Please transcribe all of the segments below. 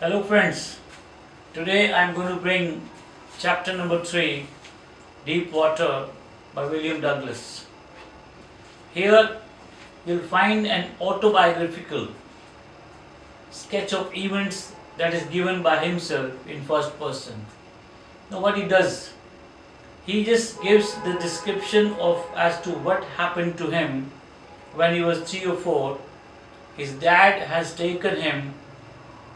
Hello friends, today I am going to bring chapter number 3, Deep Water by William Douglas. Here you'll find an autobiographical sketch of events that is given by himself in first person. Now what he does, he just gives the description of as to what happened to him when he was 3 or 4. His dad has taken him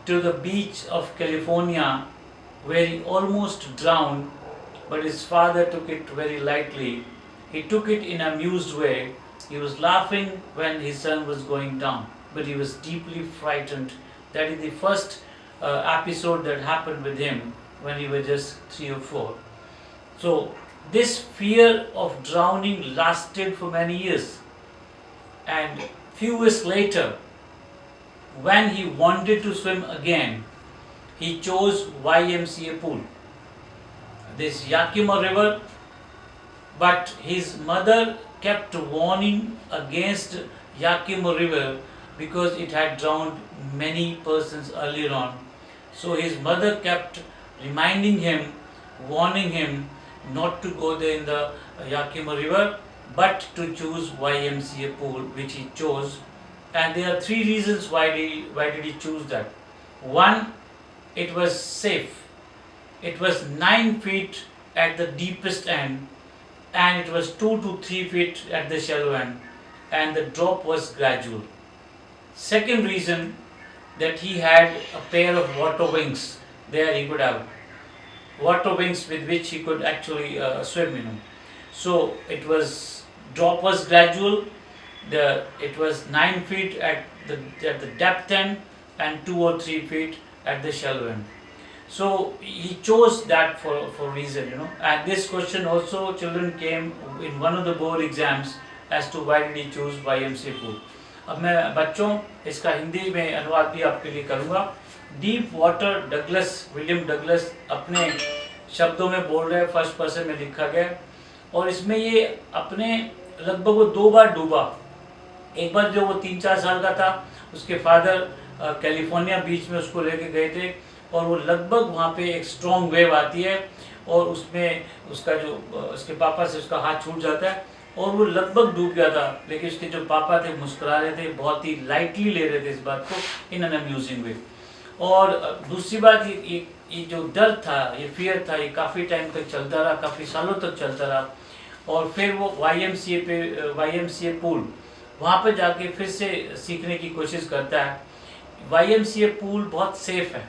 to the beach of California where he almost drowned, but his father took it very lightly. He took it in an amused way. He was laughing when his son was going down, but he was deeply frightened. That is the first episode that happened with him when he was just 3 or 4. So, this fear of drowning lasted for many years. And few years later, when he wanted to swim again, he chose YMCA pool, this Yakima River, but his mother kept warning against Yakima River because it had drowned many persons earlier on. So his mother kept reminding him, warning him not to go there in the Yakima River, but to choose YMCA pool, which he chose. And there are 3 reasons why did he choose that. One, it was safe. It was 9 feet at the deepest end, and it was 2 to 3 feet at the shallow end, and the drop was gradual. Second reason, that he had a pair of water wings. There he could have water wings with which he could actually swim. So it was drop was gradual. It was 9 feet at the depth end and 2 or 3 feet at the shallow end. So he chose that for a reason. And this question also children came in one of the board exams as to why did he choose YMCA pool. अब मैं बच्चों इसका हिंदी में अनुवाद भी आपके लिए करूँगा. डीप वाटर विलियम डगलस अपने शब्दों में बोल रहे हैं, फर्स्ट पर्सन में लिखा गया, और इसमें ये अपने लगभग वो 2 बार डूबा. एक बार जो वो 3-4 साल का था, उसके फादर कैलिफोर्निया बीच में उसको लेके गए थे, और वो लगभग वहाँ पे एक स्ट्रॉन्ग वेव आती है और उसमें उसका जो उसके पापा से उसका हाथ छूट जाता है और वो लगभग डूब गया था. लेकिन उसके जो पापा थे मुस्कुरा रहे थे, बहुत ही लाइटली ले रहे थे इस बात को इन एन अम्यूजिंग वे. और दूसरी बात, ये जो डर था, ये फियर था, ये काफ़ी टाइम तक चलता रहा, काफ़ी सालों तक चलता रहा. और फिर वो YMCA पूल वहाँ पे जाके फिर से सीखने की कोशिश करता है. YMCA पूल बहुत सेफ है,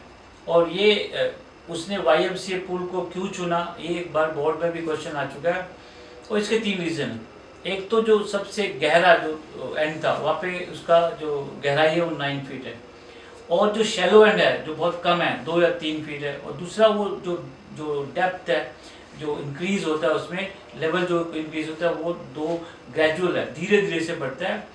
और ये उसने YMCA पूल को क्यों चुना, ये एक बार बोर्ड में भी क्वेश्चन आ चुका है. और इसके 3 रीज़न हैं. एक तो जो सबसे गहरा जो एंड था, वहाँ पे उसका जो गहराई है वो 9 फीट है, और जो शैलो एंड है जो बहुत कम है 2 या 3 फीट है. और दूसरा वो जो डेप्थ है, जो इंक्रीज होता है, उसमें लेवल जो इंक्रीज होता है वो 2 ग्रेजुअल है, धीरे धीरे से बढ़ता है.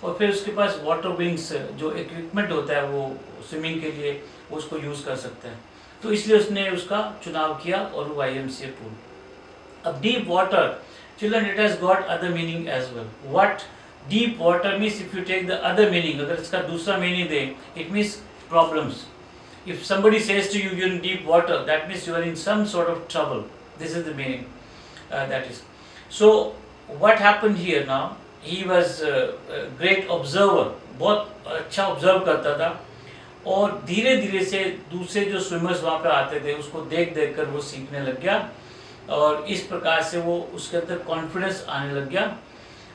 और फिर उसके पास वाटर विंग्स जो इक्विपमेंट होता है वो स्विमिंग के लिए उसको यूज़ कर सकता है. तो इसलिए उसने उसका चुनाव किया और YMCA पूल. अब deep water, children, it has got other meaning as well. What deep water means, if you take the other meaning, अगर इसका दूसरा meaning they, it means problems. If somebody says to you you're in deep water, that means you are in some sort of trouble. This is the meaning that is. So what happened here now? He was a great observer, बहुत अच्छा observe करता था, और धीरे धीरे से दूसरे जो स्विमर्स वहाँ पे आते थे उसको देख देख कर वो सीखने लग गया, और इस प्रकार से वो उसके अंदर कॉन्फिडेंस आने लग गया.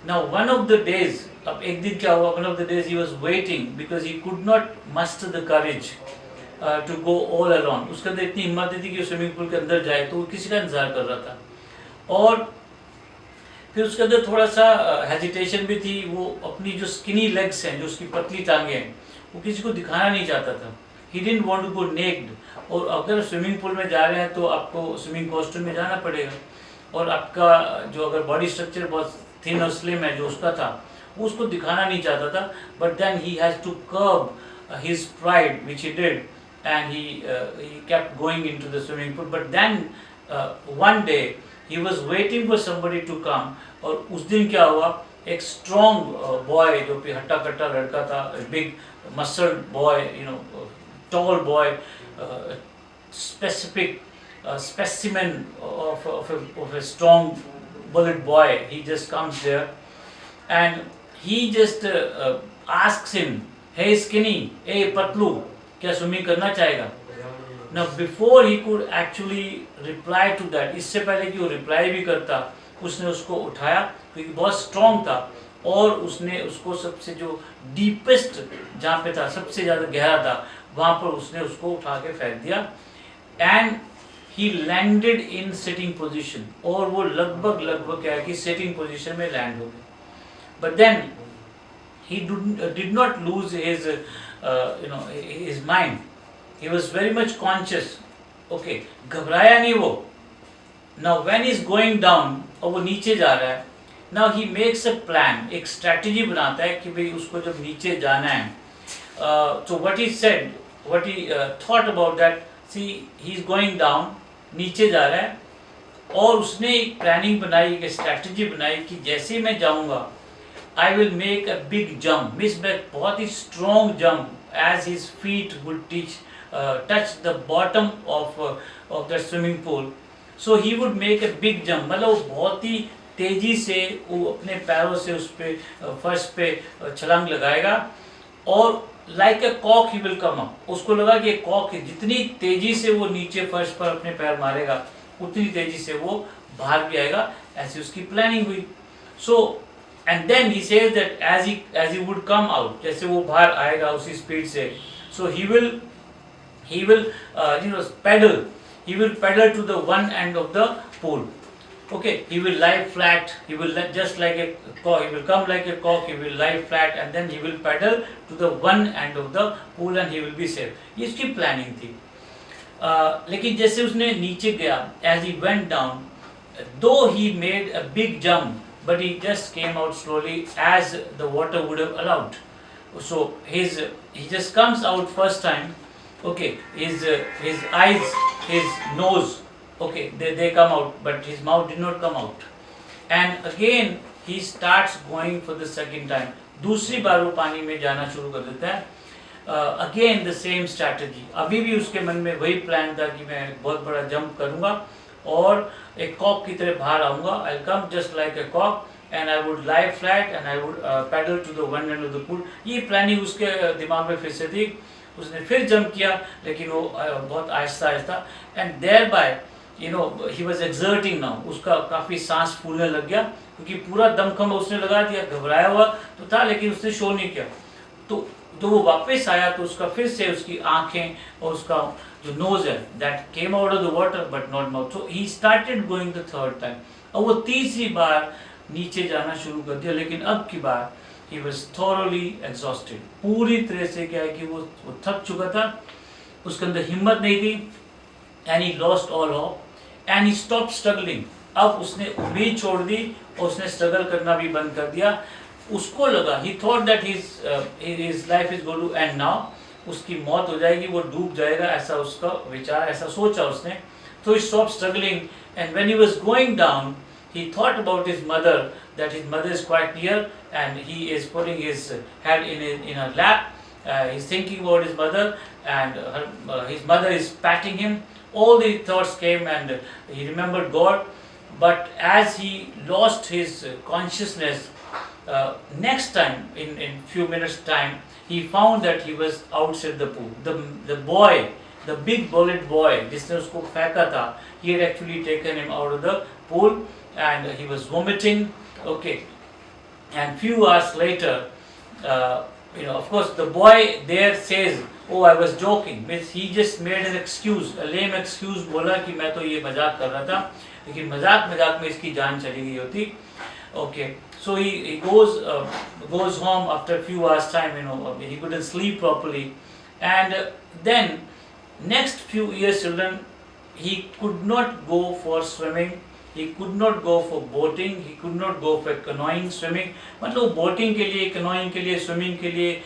Now one of the days, अब एक दिन क्या हुआ, one of the days he was waiting because he could not muster the courage to go all alone. उसके अंदर इतनी हिम्मत नहीं थी कि स्विमिंग पूल के अंदर जाए, तो वो किसी का इंतजार कर रहा था. और फिर उसके अंदर थोड़ा सा हेजिटेशन भी थी. वो अपनी जो स्किनी लेग्स हैं, जो उसकी पतली टांगें हैं, वो किसी को दिखाना नहीं चाहता था. He didn't want to go naked. और अगर स्विमिंग पूल में जा रहे हैं तो आपको स्विमिंग कॉस्ट्यूम में जाना पड़ेगा, और आपका जो अगर बॉडी स्ट्रक्चर बहुत थिन और स्लिम है जो उसका था, वो उसको दिखाना नहीं चाहता था. But then he has to curb his pride which he did, and he kept going into the swimming pool. But then one day he was waiting for somebody to come, और उस दिन क्या हुआ, एक स्ट्रॉन्ग बॉय जो हट्टा कट्टा लड़का था, big muscle boy, tall boy, specific specimen of a strong bullet boy. He just comes there and he just asks him, hey skinny, hey patlu, क्या स्विमिंग करना चाहेगा? Now before he could actually reply to that, इससे पहले कि वो reply भी करता, उसने उसको उठाया क्योंकि बहुत स्ट्रॉन्ग था और उसने उसको सबसे जो डीपेस्ट जहाँ पे था, सबसे ज़्यादा गहरा था, वहाँ पर उसने उसको उठा के फेंक दिया and he landed in sitting position, और वो लगभग क्या है कि सिटिंग पोजीशन में लैंड हो गया. But then he did not lose his his mind. He was very much conscious. Okay, घबराया नहीं वो. Now when he's going down और वो नीचे जा रहा है, now he makes a plan, एक strategy बनाता है कि भाई उसको जब नीचे जाना है. So what he said, what he thought about that, see he's going down, नीचे जा रहा है और उसने एक प्लानिंग बनाई, एक स्ट्रैटेजी बनाई कि जैसे ही मैं जाऊंगा I will make a big jump, miss back बहुत ही strong jump as his feet would touch the bottom of the swimming pool. So he would make a big jump, मतलब वो बहुत ही तेजी से वो अपने पैरों से उस पे फर्श पे छलांग लगाएगा और like a cock he will come up. उसको लगा कि एक कॉक है, जितनी तेजी से वो नीचे फर्श पर अपने पैर मारेगा उतनी तेजी से वो बाहर भी आएगा, ऐसी उसकी प्लानिंग हुई. So and then he says that as he would come out, जैसे वो बाहर आएगा उसी स्पीड से, so he will pedal, he will pedal to the one end of the pool. Okay, he will lie flat, he will just like a cock, he will come like a cock, he will lie flat and then he will pedal to the one end of the pool and he will be safe. ये इसकी planning थी. लेकिन जैसे उसने नीचे गया, as he went down, though he made a big jump, but he just came out slowly as the water would have allowed. So he just comes out first time. Okay, his eyes, his nose, okay, they come out, but his mouth did not come out. And again he starts going for the second time. दूसरी बार वो पानी में जाना शुरू कर देता है. Again the same strategy. अभी भी उसके मन में वही प्लान था कि मैं बहुत बड़ा जंप करूँगा और एक कॉक की तरह बाहर आऊँगा. I'll come just like a cock and I would lie flat and I would paddle to the one end of the pool. ये प्लानिंग उसके दिमाग में फिर से थी. उसने फिर जंप किया लेकिन वो बहुत आहिस्ता and thereby he was exerting now. उसका काफ़ी सांस फूलने लग गया क्योंकि पूरा दमखम उसने लगा दिया. घबराया हुआ तो था लेकिन उसने शो नहीं किया. तो वो वापस आया तो उसका फिर से उसकी आँखें और उसका जो नोज है that came out of the water but not mouth. So he started going the third time. और वो तीसरी बार नीचे जाना शुरू कर दिया लेकिन अब की बार he was thoroughly exhausted. पूरी तरह से क्या है कि वो थक चुका था, उसके अंदर हिम्मत नहीं थी and he lost all hope and he stopped struggling. अब उसने उम्मीद छोड़ दी और उसने स्ट्रगल करना भी बंद कर दिया. उसको लगा he thought that his life is going to end now. उसकी मौत हो जाएगी, वो डूब जाएगा, ऐसा उसका विचार, ऐसा सोचा उसने. So he stopped struggling and when he was going down he thought about his mother, that his mother is quite near and he is putting his head in her lap. He's thinking about his mother and his mother is patting him. All the thoughts came and he remembered God. But as he lost his consciousness, next time in few minutes time, he found that he was outside the pool. The boy, the big bullet boy, जिसने उसको फेंका था, he had actually taken him out of the pool and he was vomiting. Okay, and few hours later, of course the boy there says, oh I was joking, means he just made an excuse, a lame excuse, बोला कि मैं तो ये मजाक कर रहा था, लेकिन मजाक में इसकी जान चली गई होती. Okay, so he goes home after a few hours time. He couldn't sleep properly, and then next few years children, he could not go for swimming, he could not go for boating, he could not go for canoeing, swimming. मतलब boating के लिए, canoeing के लिए, swimming के लिए,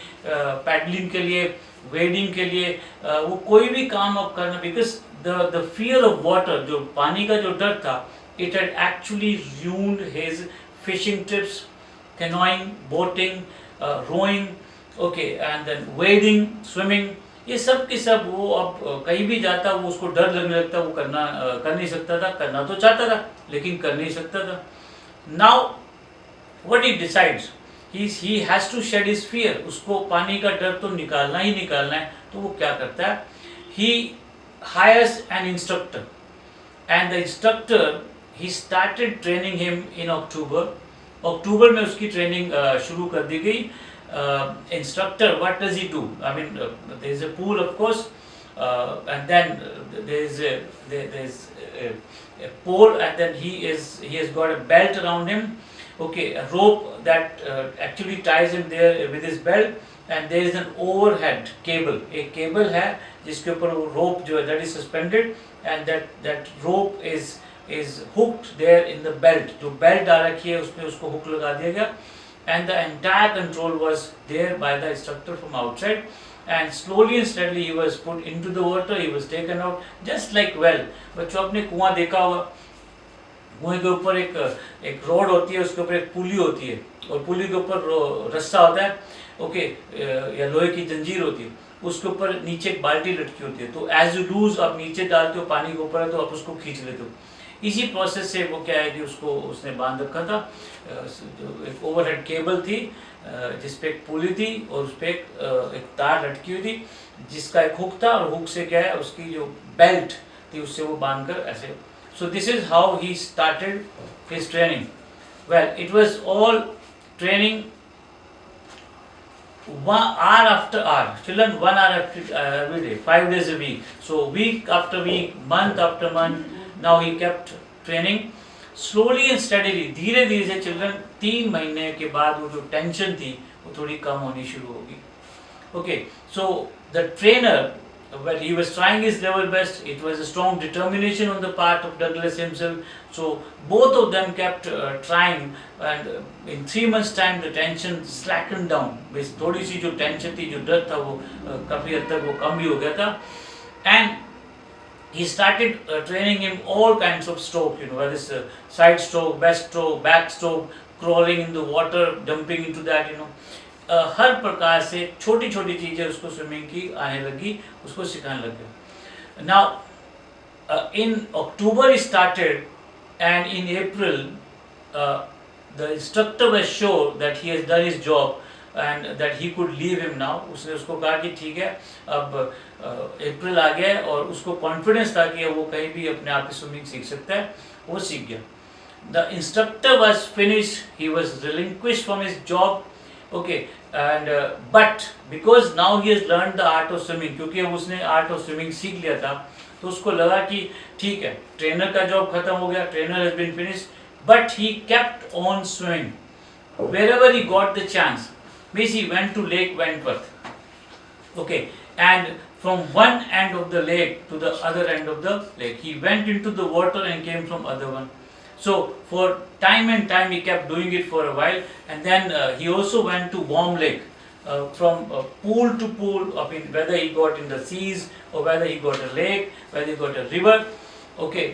paddling के लिए, wading के लिए, वो कोई भी काम अब करना, because the fear of water, जो पानी का जो डर था, it had actually ruined his fishing trips, canoeing, boating, rowing, okay, and then wading, swimming. ये सब के सब वो अब कहीं भी जाता वो उसको डर लगने लगता, वो कर नहीं सकता था, करना तो चाहता था लेकिन कर नहीं सकता था. Now what he decides, he has to shed his fear, उसको पानी का डर तो निकालना ही निकालना है. तो वो क्या करता है, he hires an instructor and the instructor he started training him in October. अक्टूबर में उसकी ट्रेनिंग शुरू कर दी गई. Instructor, what does he do? I mean, there is a pool, of course, and then there is a pole, and then he has got a belt around him. Okay, a rope that actually ties him there with his belt, and there is an overhead cable. एक cable है जिसके ऊपर वो rope जो है that is suspended, and that rope is hooked there in the belt. जो belt डाल रखी है उसमें उसको hook लगा दिया गया. And the entire control was there by the instructor from outside, and slowly and steadily he was put into the water, he was taken out just like well. बच्चों आपने कुआं देखा होगा, कुएं के ऊपर एक रोड होती है, उसके ऊपर एक पुली होती है और पुली के ऊपर रस्सा होता है, ओके, या लोहे की जंजीर होती है, उसके ऊपर नीचे एक बाल्टी लटकी होती है. तो एज यू लूज आप नीचे डालते हो, पानी के ऊपर है तो आप उसको खींच लेते हो. इसी प्रोसेस से वो क्या है कि उसको उसने बांध रखा था. जो एक ओवरहेड केबल थी जिस पे एक पुली थी और उस पे एक तार लटकी हुई थी जिसका एक हुक था, और हुक से क्या है उसकी जो बेल्ट थी उससे वो बांध कर ऐसे. So this is how he started his training. Well, it was all training hour after hour, children, 1 hour every day, 5 days a week. So week after week, month after month, now he kept training slowly and steadily. धीरे धीरे से children 3 महीने के बाद वो जो tension थी वो थोड़ी कम होनी शुरू होगी. Okay, so the trainer, well, he was trying his level best. It was a strong determination on the part of Douglas himself. So both of them kept trying, and in 3 months time the tension slackened down. बस थोड़ी सी जो tension थी, जो डर था वो काफ़ी हद तक वो कम भी हो गया था. And he started training him all kinds of stroke, whether it's side stroke, breast stroke, back stroke, crawling in the water, dumping into that, हर प्रकार से छोटी छोटी चीज़ें उसको स्विमिंग की आने लगी, उसको सिखाने लग गया. Now in October he started, and in April the instructor was sure that he has done his job and that he could leave him now. उसने उसको कहा कि ठीक है, अब अप्रैल आ गया और उसको कॉन्फिडेंस था कि वो कहीं भी अपने आप ही स्विमिंग सीख सकता है. वो सीख गया. The instructor was finished, he was relinquished from his job. Okay, and but because now he has learned the art of swimming, क्योंकि अब उसने आर्ट ऑफ स्विमिंग सीख लिया था, तो उसको लगा कि ठीक है, ट्रेनर का जॉब खत्म हो गया, trainer has been finished, but he kept on swimming wherever he got the chance. Means he went to Lake Wentworth, okay, and from one end of the lake to the other end of the lake, he went into the water and came from other one. So for time and time he kept doing it for a while, and then he also went to Warm Lake, from pool to pool. I mean, whether he got in the seas or whether he got a lake, whether he got a river, okay,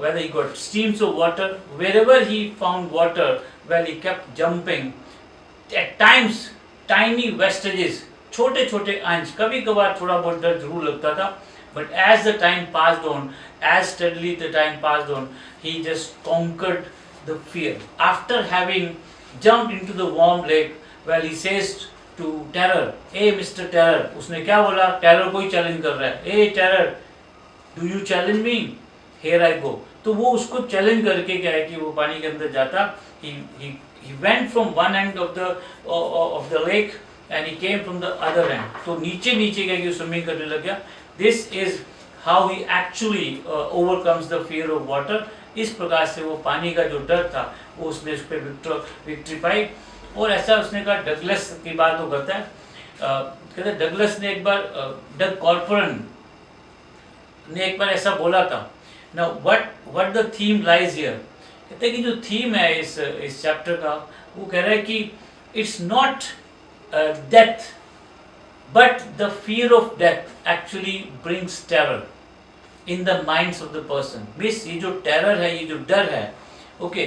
whether he got streams of water, wherever he found water, well, he kept jumping. At times tiny vestiges, छोटे छोटे अंश, कभी कभार थोड़ा बहुत डर जरूर लगता था, but as the time passed on, as steadily the time passed on, he just conquered the fear. After having jumped into the warm lake, well, he says to Terror, "Hey, Mr. Terror," उसने क्या बोला? Terror को ही challenge कर रहा है. "Hey, Terror, do you challenge me? Here I go." तो वो उसको challenge करके क्या है कि वो पानी के अंदर जाता. He went from one end of the lake and he came from the other end. तो नीचे नीचे क्या कि swimming करने लग गया. This is how he actually overcomes the fear of water. इस प्रकार से वो पानी का जो डर था वो उसने उस पर विक्ट्री पाई. और ऐसा उसने कहा, डगलस की बात वो करता है, कहते डगलस ने एक बार, डग कॉर्पोरन ने एक बार ऐसा बोला था. Now what the theme lies here, कहते हैं कि जो थीम है इस चैप्टर का, वो कह रहा है कि it's not death, but the fear of death actually brings terror in the minds of the person. Means ये जो terror है, ये जो डर है, okay,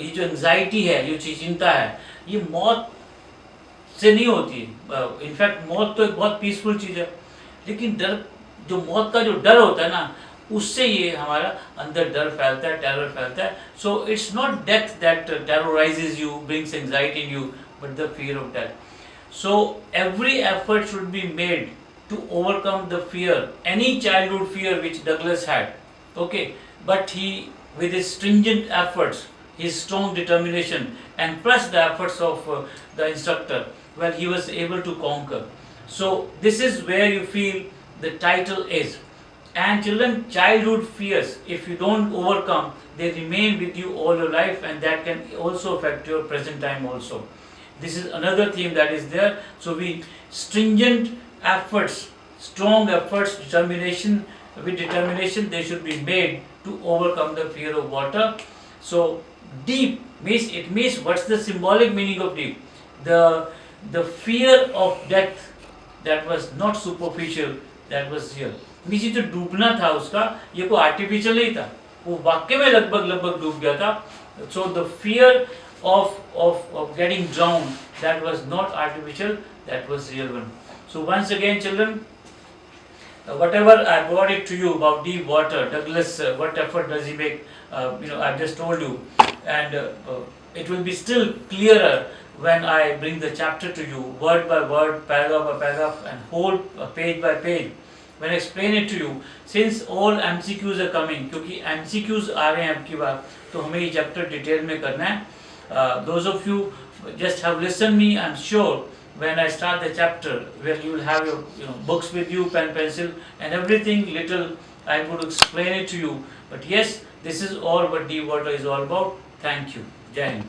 ये जो anxiety है, ये जो चिंता है, ये मौत से नहीं होती है. इनफैक्ट मौत तो एक बहुत पीसफुल चीज़ है. लेकिन डर, जो मौत का जो डर होता है ना, उससे ये हमारा अंदर डर फैलता है, टेरर फैलता है. So it's not death that terrorizes you, brings anxiety in you, but the fear of death. So every effort should be made to overcome the fear, any childhood fear which Douglas had. Okay, but he, with his stringent efforts, his strong determination, and plus the efforts of the instructor, well, he was able to conquer. So this is where you feel the title is. And children, childhood fears, if you don't overcome, they remain with you all your life, and that can also affect your present time also. This is another theme that is there. So we, stringent efforts, strong efforts, determination, with determination they should be made to overcome the fear of water. So deep means, it means, what's the symbolic meaning of deep? The fear of death that was not superficial, that was real. Means ये जो डूबना था उसका, ये कोई artificial नहीं था, वो वाकई में लगभग डूब गया था. So the fear of getting drowned, that was not artificial, that was real one. So once again children, whatever I brought it to you about deep water, Douglas, what effort does he make, I've just told you, and it will be still clearer when I bring the chapter to you, word by word, paragraph by paragraph, and whole page by page. When I explain it to you, since all MCQs are coming, क्योंकि MCQs आ रहे हैं अब की बार, तो हमें ये chapter detail में करना है. Those of you just have listened me, I'm sure when I start the chapter, where you will have your books with you, pen, pencil, and everything little, I'm going to explain it to you. But yes, this is all what deep water is all about. Thank you. Jai Hind.